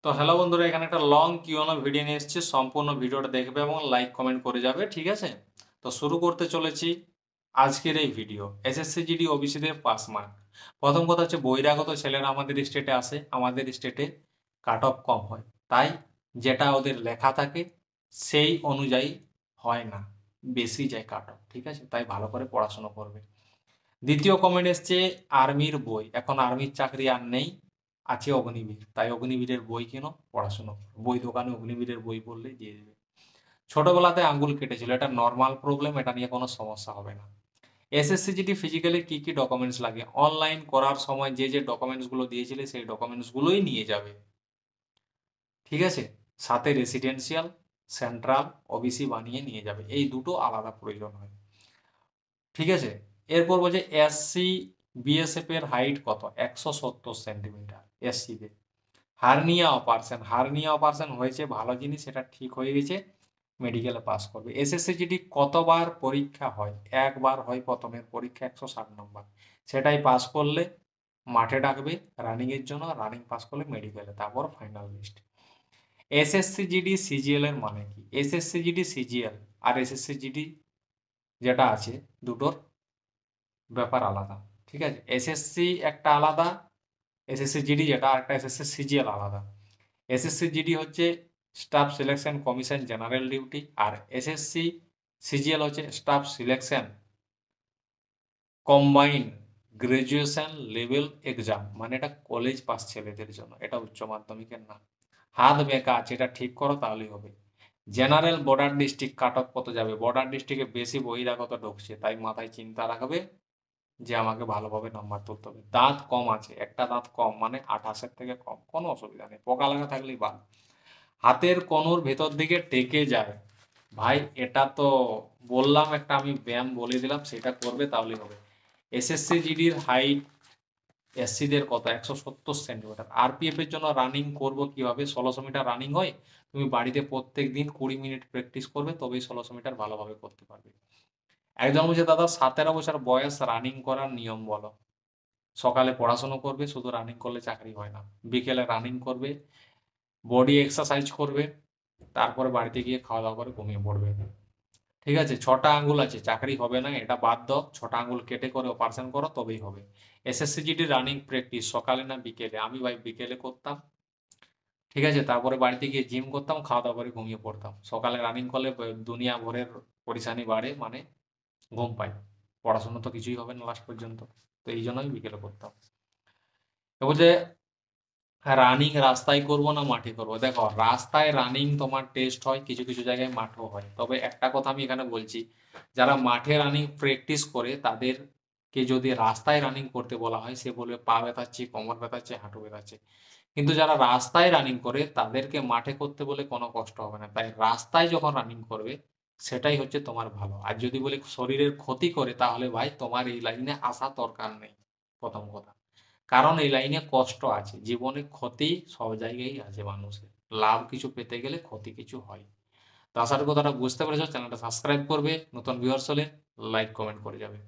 তো হ্যালো বন্ধুরা, এখানে একটা লং কিউএনএ ভিডিও নিয়ে এসেছি। সম্পূর্ণ ভিডিওটা দেখবে এবং লাইক কমেন্ট করে যাবে, ঠিক আছে? তো শুরু করতে চলেছি আজকের এই ভিডিও। এসএসসি জিডি ওবিসিদের পাস মার্ক। প্রথম কথা হচ্ছে, বহিরাগত ছেলেরা আমাদের স্টেটে আসে, আমাদের স্টেটে কাট অফ কম হয়, তাই যেটা ওদের লেখা থাকে সেই অনুযায়ী হয় না, বেশি যায় কাট অফ, ঠিক আছে? তাই ভালো করে পড়াশোনা করবে। দ্বিতীয় কমেন্ট এসছে আর্মির বই, এখন আর্মির চাকরি আর নেই, আছে অগ্নিবীর, তাই অগ্নিবীরের বই কেনো, পড়াশোনা করো। বই দোকানে অগ্নিবীরের বই পড়লেই দিয়ে দেবে। ছোটবেলাতে আঙ্গুল কেটেছিল, এটা নর্মাল প্রবলেম, এটা নিয়ে কোনো সমস্যা হবে না। এসএসসি জিডি ফিজিক্যালি কি কি ডকুমেন্টস লাগে, অনলাইন করার সময় যে যে ডকুমেন্টসগুলো দিয়েছিলে সেই ডকুমেন্টসগুলোই নিয়ে যাবে, ঠিক আছে? সাথে রেসিডেন্সিয়াল, সেন্ট্রাল, ওবিসি বানিয়ে নিয়ে যাবে, এই দুটো আলাদা প্রয়োজন হয়, ঠিক আছে? এরপর বলছে এসসি বিএসএফ এর হাইট কত, 170 সেন্টিমিটার এসসিদের। হার্নিয়া অপারেশন হয়েছে, ভালো জিনিস, এটা ঠিক হয়ে গেছে, মেডিকেলে পাস করবে। এসএসসি জিডি কতবার পরীক্ষা হয়, একবার হয়, প্রথমের পরীক্ষা 160 নম্বর, সেটাই পাস করলে মাঠে ডাকবে রানিং এর জন্য, রানিং পাস করলে মেডিকেলে, তারপর final list. SSC GD CGL এর মানে কি, এসএসসি জিডি সিজিএল আর এসএসসি জিডি যেটা আছে, দুটোর ব্যাপার আলাদা, ঠিক আছে? এসএসসি একটা আলাদা, এসএসসি জিডি যেটা, আরেকটা এসএসসি সিজিএল আলাদা। এসএসসি জিডি হচ্ছে staff selection commission general duty, আর এসএসসি সিজিএল হচ্ছে staff selection combined graduation level exam, মানে এটা কলেজ পাস ছেলেদের জন্য, এটা উচ্চ মাধ্যমিকের না। হাত বেঁকা আছে, এটা ঠিক করো তাহলেই হবে। General border district cut off কত যাবে, বর্ডার ডিস্ট্রিক্টে বেশি বহিরাগত ঢুকছে, তাই মাথায় চিন্তা রাখবে যে আমাকে ভালোভাবে নাম্বার তুলতে হবে। দাঁত কম আছে, একটা দাঁত কম মানে 28-এর থেকে কম, কোনো অসুবিধা নেই, পোকা লাগা থাকলেই ভালো। হাতের কনুর ভেতর দিকে টেকে যায়, ভাই এটা তো বললাম, একটা আমি ব্যায়াম বলে দিলাম, সেটা করবে তাহলেই হবে। এসএসসি জিডির হাইট এসসিদের কত, 170 সেন্টিমিটার। আরপিএফ এর জন্য রানিং করব কিভাবে, 1600 মিটার রানিং হয়, তুমি বাড়িতে প্রত্যেক দিন 20 মিনিট প্র্যাকটিস করবে, তবেই 1600 মিটার ভালোভাবে করতে পারবে। একজন বলছে দাদা 17 বছর বয়স, রানিং করার নিয়ম বলো। সকালে পড়াশোনা করবে, শুধু রানিং করলে চাকরি হয় না, বিকেলে রানিং করবে, বডি এক্সারসাইজ করবে, তারপরে বাড়িতে গিয়ে খাওয়া দাওয়া করে ঘুমিয়ে পড়বে, ঠিক আছে? 6টা আঙ্গুল আছে, চাকরি হবে না, এটা বাদ দাও, 6টা আঙ্গুল কেটে করে অপারেশন করো, তবেই হবে। এসএসসি জিডি রানিং প্র্যাকটিস সকালে না বিকেলে, আমি ভাই বিকেলে করতাম, ঠিক আছে? তারপরে বাড়িতে গিয়ে জিম করতাম, খাওয়া দাওয়া করে ঘুমিয়ে পড়তাম। সকালে রানিং করলে দুনিয়া ভরের পরেশানি বাড়ে, মানে ঘুম পাই, পড়াশোনা তো কিছুই হবে না লাস্ট পর্যন্ত, তো এই জন্যই বিকেলে করতাম। এবার যে রানিং রাস্তায় করব না মাঠে করব, দেখো রাস্তায় রানিং তোমার টেস্ট হয়, কিছু কিছু জায়গায় মাঠও হয়, তবে একটা কথা আমি এখানে বলছি, যারা মাঠে রানিং প্র্যাকটিস করে তাদেরকে যদি রাস্তায় রানিং করতে বলা হয়, সে বলবে পা ব্যথাচ্ছে, কোমর ব্যথাচ্ছে, হাঁটু ব্যথাচ্ছে। কিন্তু যারা রাস্তায় রানিং করে তাদেরকে মাঠে করতে বলে কোনো কষ্ট হবে না, তাই রাস্তায় যখন রানিং করবে সেটাই হচ্ছে তোমার ভালো। আর যদি বলে শরীরের ক্ষতি করে, তাহলে ভাই তোমার এই লাইনে আসা দরকার নেই, প্রথম কথা। কারণ এই লাইনে কষ্ট আছে, জীবনে ক্ষতি সব জায়গায় আছে মানুষের, লাভ কিছু পেতে গেলে ক্ষতি কিছু হয়। তো আশা করি কথাটা বুঝতে পেরেছো, চ্যানেলটা সাবস্ক্রাইব করবে, নতুন ভিউয়ার্স হলে লাইক কমেন্ট করে যাবে।